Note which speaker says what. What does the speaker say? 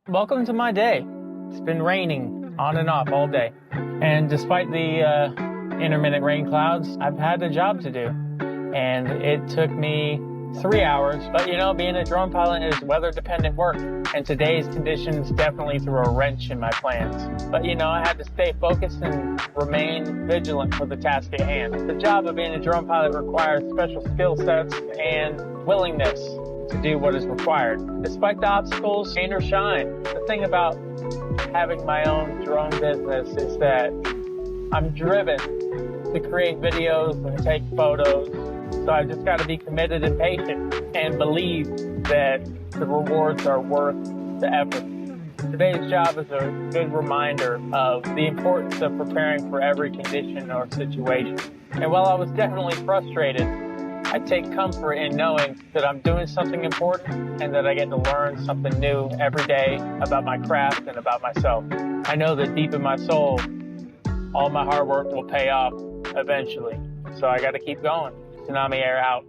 Speaker 1: Welcome to my day. It's been raining on and off all day. And despite the intermittent rain clouds, I've had a job to do. And it took me 3 hours. But you know, being a drone pilot is weather dependent work. And today's conditions definitely threw a wrench in my plans. But you know, I had to stay focused and remain vigilant for the task at hand. The job of being a drone pilot requires special skill sets and willingness to do what is required. Despite the obstacles, rain or shine, the thing about having my own drone business is that I'm driven to create videos and take photos. So I just got to be committed and patient and believe that the rewards are worth the effort. Today's job is a good reminder of the importance of preparing for every condition or situation. And while I was definitely frustrated, I take comfort in knowing that I'm doing something important and that I get to learn something new every day about my craft and about myself. I know that deep in my soul, all my hard work will pay off eventually. So I got to keep going. Tsunami Air out.